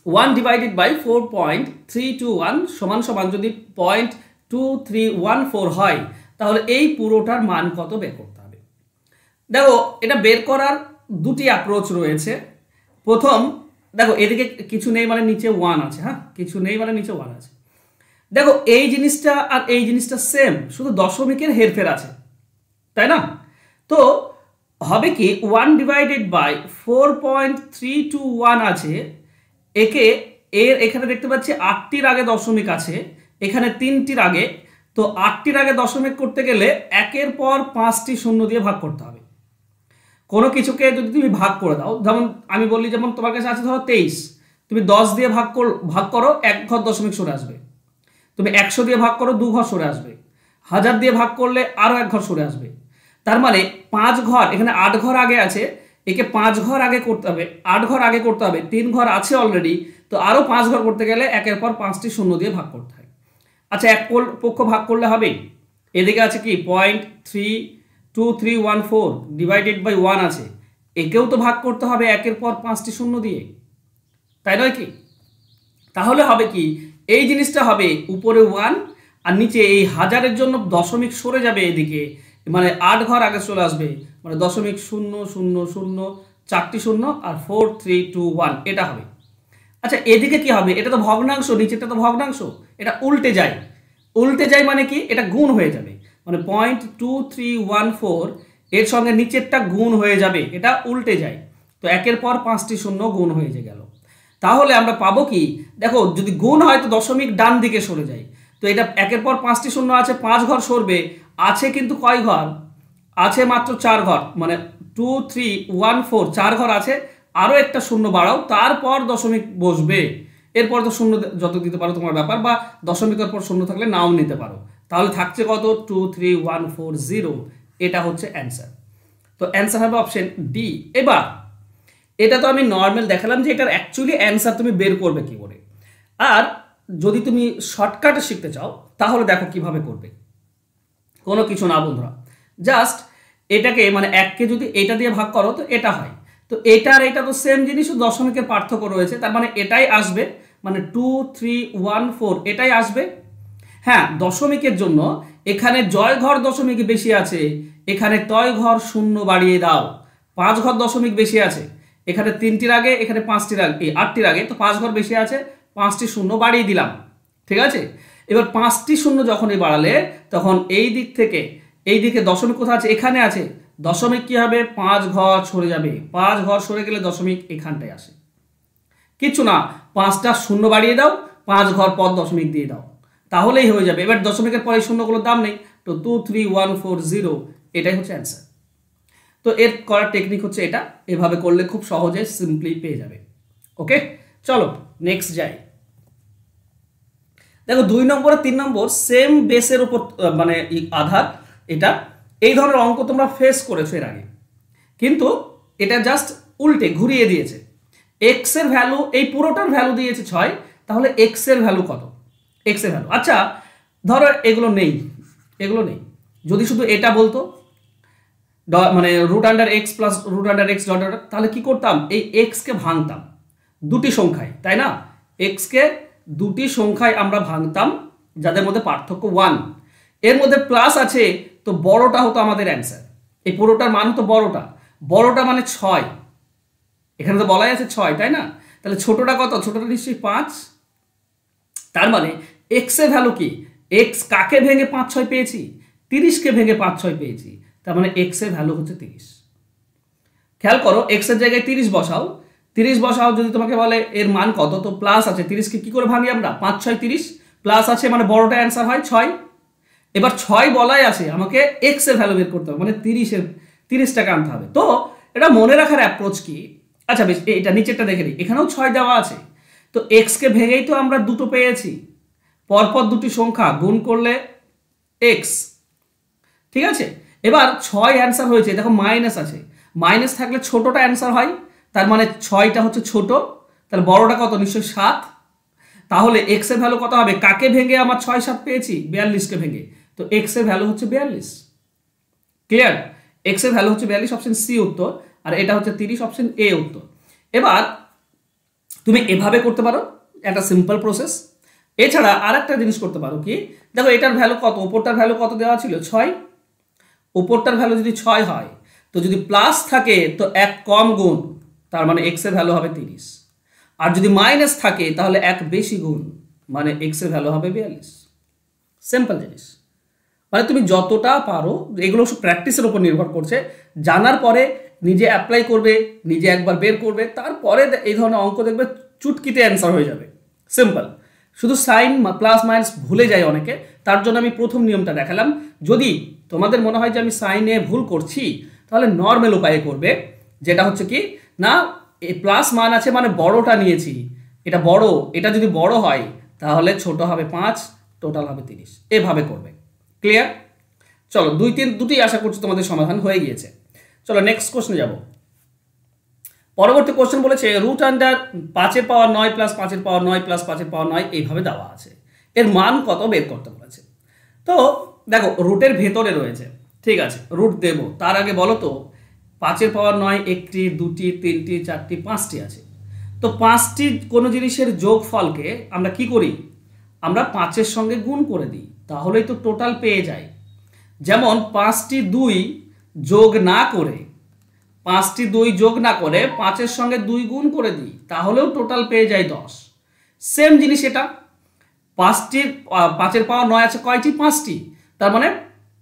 1/4.321 সমান সমান যদি 0.2314 হয় তাহলে এই পুরোটার মান কত বের করতে হবে। দেখো এটা বের করার দুটি অ্যাপ্রোচ রয়েছে। প্রথম দেখো এদিকে কিছু নেই মানে নিচে 1 আছে, হ্যাঁ কিছু নেই মানে নিচে 1 আছে। দেখো এই জিনিসটা আর এই জিনিসটা সেম, শুধু দশমিকের হেরফের আছে, তাই না? তো হবে কি 1/4.321 আছে, এখানে দেখতে পাচ্ছি 8টির আগে দশমিক আছে, এখানে 3টির আগে। তো 8টির আগে দশমিক করতে গেলে একের পর 5টি শূন্য দিয়ে ভাগ করতে হবে। কোনো কিছুকে যদি তুমি ভাগ করে দাও, যেমন আমি বললি যেমন তোমার কাছে আছে ধরো 23, তুমি 10 দিয়ে ভাগ করো 1 ঘর দশমিক সরে আসবে। তুমি 100 দিয়ে ভাগ করো 2 ঘর সরে আসবে। 1000 দিয়ে ভাগ করলে আরো 1 ঘর সরে আসবে। তার মানে 5 ঘর, এখানে 8 ঘর আগে আছে, একে 5 ঘর আগে করতে হবে, 8 ঘর আগে করতে হবে, 3 ঘর আছে অলরেডি, তো আরো 5 ঘর করতে গেলে একের পর 5টি শূন্য দিয়ে ভাগ করতে হয়। আচ্ছা এক পক্ষ ভাগ করলে হবে, এদিকে আছে কি 0.2314 ডিভাইডেড বাই 1 আছে, একেও তো ভাগ করতে হবে একের পর 5টি শূন্য দিয়ে, তাই নয় কি? তাহলে হবে কি এই জিনিসটা হবে উপরে 1 আর নিচে এই হাজারের জন্য দশমিক সরে যাবে এদিকে, মানে 8 ঘর আগে চলে আসবে, মানে 0.000 4টি শূন্য আর 4321 এটা হবে। আচ্ছা এদিকে কি হবে, এটা তো ভগ্নাংশ, নিচেটা তো ভগ্নাংশ, এটা উল্টে যায়। উল্টে যায় মানে কি এটা গুণ হয়ে যাবে, মানে 0.2314 এর সঙ্গে নিচেরটা গুণ হয়ে যাবে, এটা উল্টে যায়। তো একের পর 5টি শূন্য গুণ হয়ে গেল। তাহলে আমরা পাবো কি, দেখো যদি গুণ হয় তো দশমিক ডান দিকে সরে যায়, তো এটা একের পর 5টি শূন্য আছে, 5 ঘর সরবে, আছে কিন্তু কয় ঘর আছে, মাত্র 4 ঘর, মানে 2314 4 ঘর আছে, আরো একটা শূন্য বাড়াও, তারপর দশমিক বসবে। এরপর তো শূন্য যত দিতে পারো তোমার ব্যাপার, বা দশমিকের পর শূন্য থাকলে নাও নিতে পারো। তাহলে থাকছে কত 23140, এটা হচ্ছে অ্যান্সার। তো অ্যান্সার হবে অপশন ডি। এবার এটা তো আমি নর্মাল দেখালাম যে এটার অ্যাকচুয়ালি অ্যান্সার তুমি বের করবে কি করে। আর যদি তুমি শর্টকাটে শিখতে চাও তাহলে দেখো কিভাবে করবে। কোনো কিছু না বন্ধুরা, জাস্ট এটাকে মানে 1কে যদি এটা দিয়ে ভাগ করো তো এটা হয়, তো এটা আর এটা তো সেম জিনিস, দশমিকের পার্থক্য রয়েছে, তার মানে এটাই আসবে, মানে 2314 এটাই আসবে। হ্যাঁ দশমিকের জন্য এখানে জয় ঘর দশমিক বেশি আছে, এখানে তয় ঘর শূন্য বাড়িয়ে দাও। 5 ঘর দশমিক বেশি আছে, এখানে 3টির আগে, এখানে 5টির আগে, 8টির আগে, তো 5 ঘর বেশি আছে, 5টি শূন্য বাড়িয়ে দিলাম, ঠিক আছে। এবার 5টি শূন্য যখনই বাড়ালে তখন এই দিক থেকে এই দিকে দশমিক কোথায় আছে, এখানে আছে, দশমিক কি হবে 5 ঘর সরে যাবে, 5 ঘর সরে গেলে দশমিক এখানটায় আসে। কিছু না, 5টা শূন্য বাড়িয়ে দাও, 5 ঘর পর দশমিক দিয়ে দাও, তাহলেই হয়ে যাবে। এবার দশমিকের পরে শূন্যগুলোর দাম নেই, তো 23140 এটাই হচ্ছে অ্যান্সার। তো এর করার টেকনিক হচ্ছে এটা, এভাবে করলে খুব সহজে সিম্পলি পেয়ে যাবে। ওকে চলো নেক্সট যাই। দেখো 2 নম্বর আর 3 নম্বর সেম বেসের উপর মানে আধার, এটা এই ধরনের অঙ্ক তোমরা ফেস করেছো এর আগে, কিন্তু এটা জাস্ট উল্টে ঘুরিয়ে দিয়েছে। এক্স এর ভ্যালু, এই পুরোটার ভ্যালু দিয়েছে 6, তাহলে এক্স এর ভ্যালু কত, এক্স এর ভ্যালু। আচ্ছা ধরো এগুলো নেই, এগুলো নেই, যদি শুধু এটা বলতো মানে √x plus √x dot dot, তাহলে কি করতাম, এই এক্স কে ভাঙতাম দুটি সংখ্যায়, তাই না? এক্স কে দুটি সংখ্যায় আমরা ভাঙতাম যাদের মধ্যে পার্থক্য 1, এর মধ্যে প্লাস আছে, তো বড়টা হতো আমাদের অ্যান্সার। এই পুরোটার মান হতো বড়টা, বড়টা মানে 6, এখানে তো বলাই আছে 6, তাই না? তাহলে ছোটটা কত, ছোটটা নিশ্চয়ই 5। তার মানে এক্স এর ভ্যালু কি, এক্স কাকে ভেঙে 5 6 পেয়েছি, 30কে ভেঙে 5 6 পেয়েছি, তার মানে এক্স এর ভ্যালু হচ্ছে 30। খেয়াল করো এক্স এর জায়গায় 30 বসাও, 30 বসাও, যদি তোমাকে বলে এর মান কত, তো প্লাস আছে, 30কে কি করে ভাঙি আমরা, 5 6 30, প্লাস আছে মানে বড়টা অ্যান্সার হয় 6। এবার 6 বলাই আছে, আমাকে এক্স এর ভ্যালু বের করতে হবে, মানে 30টাকে আনতে হবে। তো এটা মনে রাখার অ্যাপ্রোচ কি, আচ্ছা বেশ এটা নিচেরটা দেখে নিই, এখানেও 6 দেওয়া আছে, তো এক্স কে ভেঙেই তো আমরা দুটো পেয়েছি, পরপর দুটি সংখ্যা গুণ করলে এক্স, ঠিক আছে। এবার 6 অ্যান্সার হয়েছে, দেখো মাইনাস আছে, মাইনাস থাকলে ছোটটা অ্যান্সার হয়, তার মানে 6টা হচ্ছে ছোট, তাহলে বড়টা কত, নিশ্চয়ই 7। তাহলে এক্স এর ভ্যালু কত হবে, কাকে ভেঙে আমার 6 7 পেয়েছি, 42কে ভেঙে, তো এক্স এর ভ্যালু হচ্ছে 42। ক্লিয়ার, এক্স এর ভ্যালু হচ্ছে 42, অপশন সি উত্তর, আর এটা হচ্ছে 30, অপশন এ উত্তর। এবার তুমি এভাবে করতে পারো, একটা সিম্পল প্রসেস। এছাড়া আর একটা জিনিস করতে পারো কি, দেখো এটার ভ্যালু কত, ওপরটার ভ্যালু কত দেওয়া ছিল 6, ওপরটার ভ্যালু যদি 6 হয় তো যদি প্লাস থাকে তো এক কম গুণ, তার মানে এক্স এর ভ্যালু হবে 30, আর যদি মাইনাস থাকে তাহলে এক বেশি গুণ, মানে এক্স এর ভ্যালু হবে 42। সিম্পল জিনিস, মানে তুমি যতটা পারো, এগুলো সব প্র্যাকটিসের উপর নির্ভর করছে, জানার পরে নিজে অ্যাপ্লাই করবে, নিজে একবার বের করবে, তারপরে এই ধরনের অঙ্ক দেখবে চুটকিতে অ্যান্সার হয়ে যাবে। সিম্পল, শুধু সাইন প্লাস মাইনাস ভুলে যায় অনেকে, তার জন্য আমি প্রথম নিয়মটা দেখালাম। যদি তোমাদের মনে হয় যে আমি সাইনে ভুল করছি, তাহলে নর্মাল উপায়ে করবে, যেটা হচ্ছে কি না, এই প্লাস মান আছে মানে বড়টা নিয়েছি, এটা বড়, এটা যদি বড় হয় তাহলে ছোট হবে 5, টোটাল হবে 30, এভাবে করবে। ক্লিয়ার? চলো দুটি আশা করছি তোমাদের সমাধান হয়ে গিয়েছে। চলো নেক্সট কোশ্চেনে যাব। পরবর্তী কোশ্চেন বলেছে রুট আন্ডার 5 এর পাওয়ার 9 প্লাস 5 এর পাওয়ার 9 প্লাস 5 এর পাওয়ার 9 এইভাবে দেওয়া আছে, এর মান কত বের করতে বলেছে। তো দেখো রুটের ভেতরে রয়েছে, ঠিক আছে, রুট দেব, তার আগে বলো তো 5 এর পাওয়ার 9 একটি, দুটি, তিনটি, চারটি, 5টি আছে। তো 5টি কোনো জিনিসের যোগফলকে আমরা কি করি, আমরা 5-এর সঙ্গে গুণ করে দিই, তাহলেই তো টোটাল পেয়ে যাই। যেমন 5টি 2 যোগ না করে, 5টি 2 যোগ না করে 5-এর সঙ্গে 2 গুণ করে দিই, তাহলেও টোটাল পেয়ে যাই 10। সেম জিনিস এটা, 5-এর পাওয়ার 9 আছে কয়টি, 5টি, তার মানে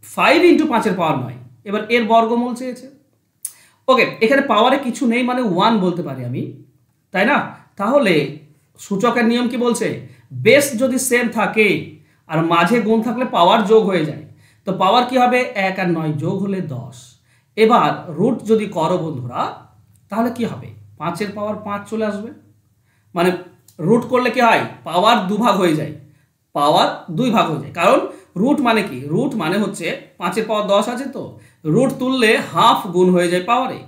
5 ইন্টু 5-এর পাওয়ার 9। এবার এর বর্গমূল চেয়েছে। ওকে, এখানে পাওয়ারে কিছু নেই মানে 1 বলতে পারি আমি, তাই না? তাহলে সূচকের নিয়ম কি বলছে, বেস যদি সেম থাকে আর মাঝে গুণ থাকলে পাওয়ার যোগ হয়ে যায়, তো পাওয়ার কি হবে 1 আর 9 যোগ হলে 10। এবার রুট যদি করো বন্ধুরা, তাহলে কি হবে, 5-এর পাওয়ার 5 চলে আসবে, মানে রুট করলে কি হয়, পাওয়ার দুভাগ হয়ে যায়, পাওয়ার 2 ভাগ হয়ে যায়। কারণ রুট মানে কি, রুট মানে হচ্ছে 5-এর পাওয়ার 10 আছে, তো রুট তুললে হাফ গুণ হয়ে যায় পাওয়ারে,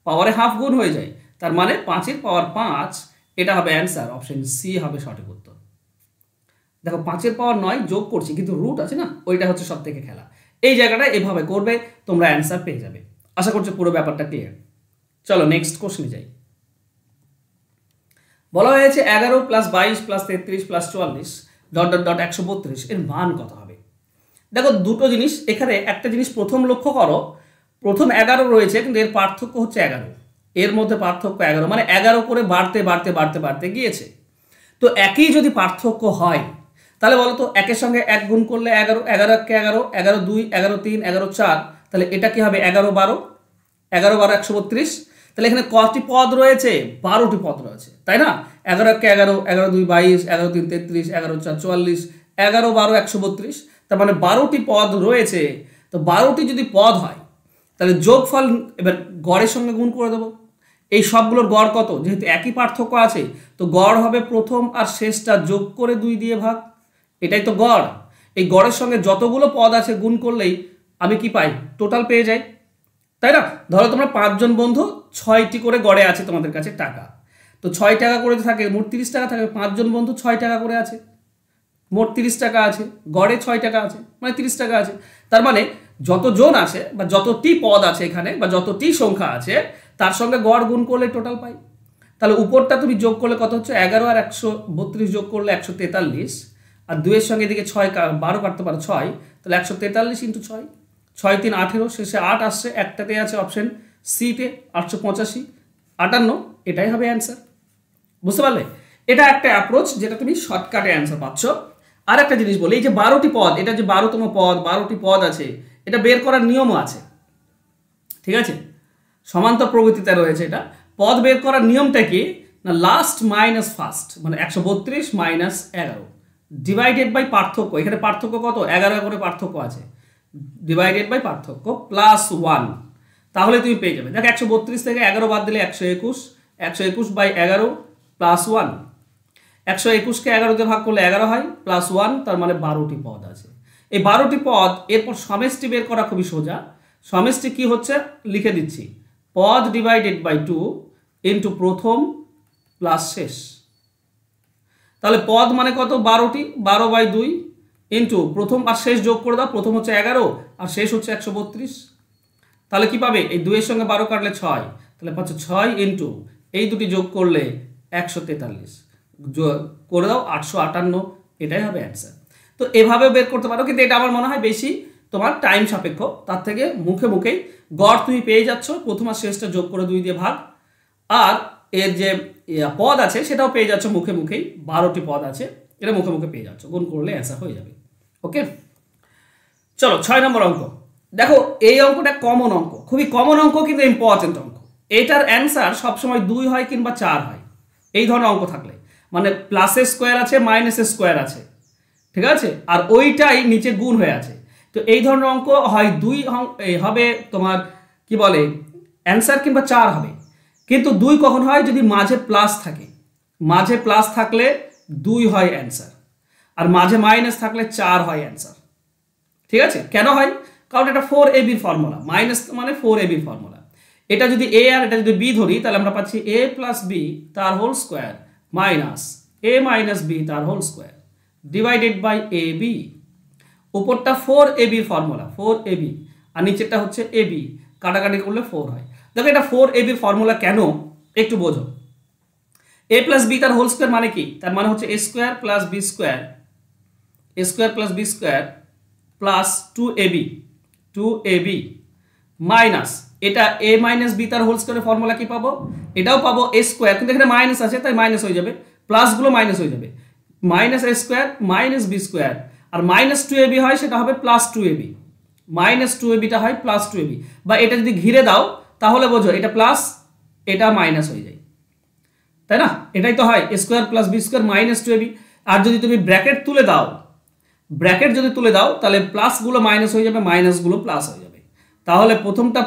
পাওয়ারে হাফ গুণ হয়ে যায়, তার মানে 5-এর পাওয়ার 5, এটা হবে অ্যান্সার, অপশন সি হবে সঠিক উত্তর। দেখো 5-এর পাওয়ার 9 যোগ করছি কিন্তু রুট আছে না, ওইটা হচ্ছে সব থেকে খেলা। এই জায়গাটা এভাবে করবে, তোমরা অ্যান্সার পেয়ে যাবে। আশা করছি পুরো ব্যাপারটা ক্লিয়ার। চলো নেক্সট কোশ্চেনে যাই। বলা হয়েছে 11 plus 22 plus 33 plus 44 dot dot dot 132 এর মান কত হবে। দেখো দুটো জিনিস এখানে, একটা জিনিস প্রথম লক্ষ্য করো, প্রথম 11 রয়েছে কিন্তু এর পার্থক্য হচ্ছে 11, এর মধ্যে পার্থক্য 11, মানে 11 করে বাড়তে বাড়তে বাড়তে বাড়তে গিয়েছে। তো একই যদি পার্থক্য হয় তাহলে বলো তো, একের সঙ্গে 1 গুণ করলে 11, 11 কে 11, 11 2, 11 3, 11 4, তাহলে এটা কি হবে 11 12, 11 12 132। তাহলে এখানে কয়টি পদ রয়েছে, 12টি পদ রয়েছে, তাই না? 11 কে 11, 11 2 22, 11 3 33, 11 4 44, 11 12 132, তার মানে 12টি পদ রয়েছে। তো 12টি যদি পদ হয় তাহলে যোগফল এবার গড়ের সঙ্গে গুণ করে দেবো। এই সবগুলোর গড় কত, যেহেতু একই পার্থক্য আছে, তো গড় হবে প্রথম আর শেষটা যোগ করে 2 দিয়ে ভাগ, এটাই তো গড়। এই গড়ের সঙ্গে যতগুলো পদ আছে গুণ করলেই আমি কি পাই, টোটাল পেয়ে যাই, তাই না? ধরো তোমরা 5 জন বন্ধু, 6টি করে গড়ে আছে তোমাদের কাছে টাকা, তো 6 টাকা করে থাকে, মোট 30 টাকা থাকে, 5 জন বন্ধু 6 টাকা করে আছে, মোট 30 টাকা আছে, গড়ে 6 টাকা আছে, মানে 30 টাকা আছে। তার মানে যতজন আছে বা যতটি পদ আছে এখানে বা যতটি সংখ্যা আছে তার সঙ্গে গড় গুণ করলে টোটাল পাই। তাহলে উপরটা তুমি যোগ করলে কত হচ্ছে, 11 আর 132 যোগ করলে 143, আর 2 এর সঙ্গে এদিকে 12 কাটতে পারো 6, তাহলে 143 ইন্টু 6, 6 3 18, শেষে 8 আসছে, একটাতে আছে অপশন সিতে 885, 58, এটাই হবে অ্যান্সার। বুঝতে পারলে? এটা একটা অ্যাপ্রোচ যেটা তুমি শর্টকাটে অ্যান্সার পাচ্ছ। আর একটা জিনিস বলি, এই যে 12টি পদ, এটা যে 12তম পদ, 12টি পদ আছে, এটা বের করার নিয়মও আছে, ঠিক আছে? সমান্তর প্রগতিতে রয়েছে এটা। পদ বের করার নিয়মটা কি না, লাস্ট মাইনাস ফার্স্ট, মানে 132 মাইনাস 11 ডিভাইডেড বাই পার্থক্য, এখানে পার্থক্য কত, 11 করে পার্থক্য আছে, ডিভাইডেড বাই পার্থক্য প্লাস 1, তাহলে তুমি পেয়ে যাবে। দেখো 132 থেকে 11 বাদ দিলে 121, 121 বাই 11 প্লাস 1, 121কে 11 দিয়ে ভাগ করলে 11 হয়, প্লাস 1, তার মানে 12টি পদ আছে। এই 12টি পদ, এরপর সমষ্টি বের করা খুবই সোজা। সমষ্টি কি হচ্ছে লিখে দিচ্ছি, পদ ডিভাইডেড বাই 2 ইন্টু প্রথম প্লাস শেষ। তাহলে পদ মানে কত, 12টি, 12 বাই 2 ইন্টু প্রথম আর শেষ যোগ করে দাও, প্রথম হচ্ছে 11 আর শেষ হচ্ছে 132, তাহলে কি পাবে, এই 2 এর সঙ্গে 12 কাটলে 6, তাহলে পাচ্ছে 6 ইন্টু এই দুটি যোগ করলে 143 করে দাও 858, এটাই হবে অ্যান্সার। তো এভাবে বের করতে পারো, কিন্তু এটা আমার মনে হয় বেশি তোমার টাইম সাপেক্ষ। তার থেকে মুখে মুখেই গড় তুমি পেয়ে যাচ্ছ, প্রথম আর শেষটা যোগ করে 2 দিয়ে ভাগ, আর এর যে পদ আছে সেটাও পেয়ে যাচ্ছ মুখে মুখেই, 12টি পদ আছে, এটা মুখে মুখে পেয়ে যাচ্ছ, গুণ করলে অ্যান্সার হয়ে যাবে। ওকে, চলো 6 নম্বর অঙ্ক দেখো। এই অঙ্কটা কমন অঙ্ক, খুবই কমন অঙ্ক, কিন্তু ইম্পর্টেন্ট অঙ্ক। এটার অ্যান্সার সবসময় 2 হয় কিংবা 4 হয় এই ধরনের অঙ্ক থাকলে, মানে প্লাসের স্কোয়ার আছে মাইনাসের স্কোয়ার আছে, ঠিক আছে, আর ওইটাই নিচে গুণ হয়ে আছে। তো এই ধরনের অঙ্ক হয় 2 হবে তোমার কি বলে অ্যান্সার, কিংবা 4 হবে। কিন্তু 2 কখন হয়, যদি মাঝে প্লাস থাকে, মাঝে প্লাস থাকলে 2 হয় অ্যান্সার, আর মাঝে মাইনাস থাকলে 4 হয় অ্যান্সার। ঠিক আছে, কেন হয়, কারণ এটা 4ab ফর্মুলা, মাইনাস মানে 4ab ফর্মুলা। এটা যদি a আর এটা যদি b ধরি, তাহলে আমরা পাচ্ছি a প্লাস b তার whole square minus a minus b তার whole square divided by ab। উপরটা 4ab ফর্মুলা, 4ab, আর নিচেরটা হচ্ছে ab, কাটাকাটি করলে 4 হয়। দেখো এটা 4ab ফর্মুলা কেন একটু বোঝো। a প্লাস b তার হোল স্কোয়ার মানে কি, তার মানে হচ্ছে a square plus b square, a square plus b square plus 2ab minus এটা a মাইনাস b তার হোল স্কোয়ারের ফর্মুলা কি পাবো, এটাও পাবো a স্কোয়ার, কিন্তু এখানে মাইনাস আছে তাই মাইনাস হয়ে যাবে, প্লাসগুলো মাইনাস হয়ে যাবে, minus a square minus b square, আর মাইনাস 2ab হয় সেটা হবে প্লাস 2ab, মাইনাস 2abটা হয় প্লাস 2ab, বা এটা যদি ঘিরে দাও তাহলে বোঝো এটা প্লাস এটা মাইনাস হয়ে যায়, তাই না, এটাই তো হয় a square plus b square minus 2ab। আর যদি তুমি ব্র্যাকেট তুলে দাও, ব্র্যাকেট যদি তুলে দাও তাহলে প্লাসগুলো মাইনাস হয়ে যাবে, মাইনাসগুলো প্লাস হয়ে যাবে। তাহলে প্রথমটা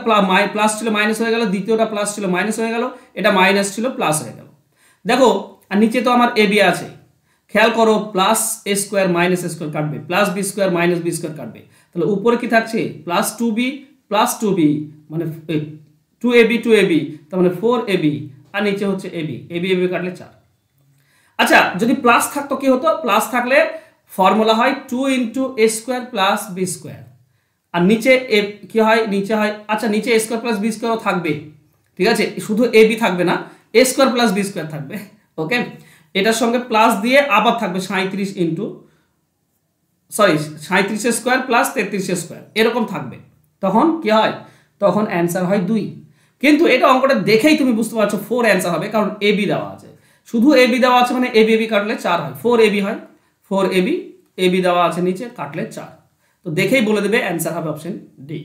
প্লাস ছিল মাইনাস হয়ে গেল, দ্বিতীয়টা প্লাস ছিল মাইনাস হয়ে গেল, এটা মাইনাস ছিল প্লাস হয়ে গেল। দেখো আর নিচে তো আমার ab আছে, খেয়াল করো plus a square minus a square কাটবে, plus b square minus b square কাটবে, তাহলে উপরে কি থাকছে প্লাস 2b প্লাস 2b মানে 2ab তার মানে 4ab, আর নিচে হচ্ছে ab কাটলে 4। আচ্ছা যদি প্লাস থাকতো কি হতো, প্লাস থাকলে ফর্মুলা হয় 2 into a square plus b square, আর নিচে কি হয়, নিচে হয়, আচ্ছা নিচে a স্কোয়ার প্লাস b স্কোয়ারও থাকবে, ঠিক আছে, শুধু ab থাকবে না, a square plus b square থাকবে। ওকে, এটার সঙ্গে প্লাস দিয়ে আবার থাকবে 37 স্কোয়ার প্লাস 33 স্কোয়ার, এরকম থাকবে, তখন কি হয়, তখন অ্যান্সার হয় 2। কিন্তু এটা অঙ্কটা দেখেই তুমি বুঝতে পারছো 4 অ্যান্সার হবে, কারণ ab দেওয়া আছে, শুধু ab দেওয়া আছে মানে ab কাটলে 4 হয়, 4ab হয়, 4ab দেওয়া আছে নিচে, কাটলে 4, তো দেখেই বলে দেবে অ্যান্সার হবে অপশন ডি।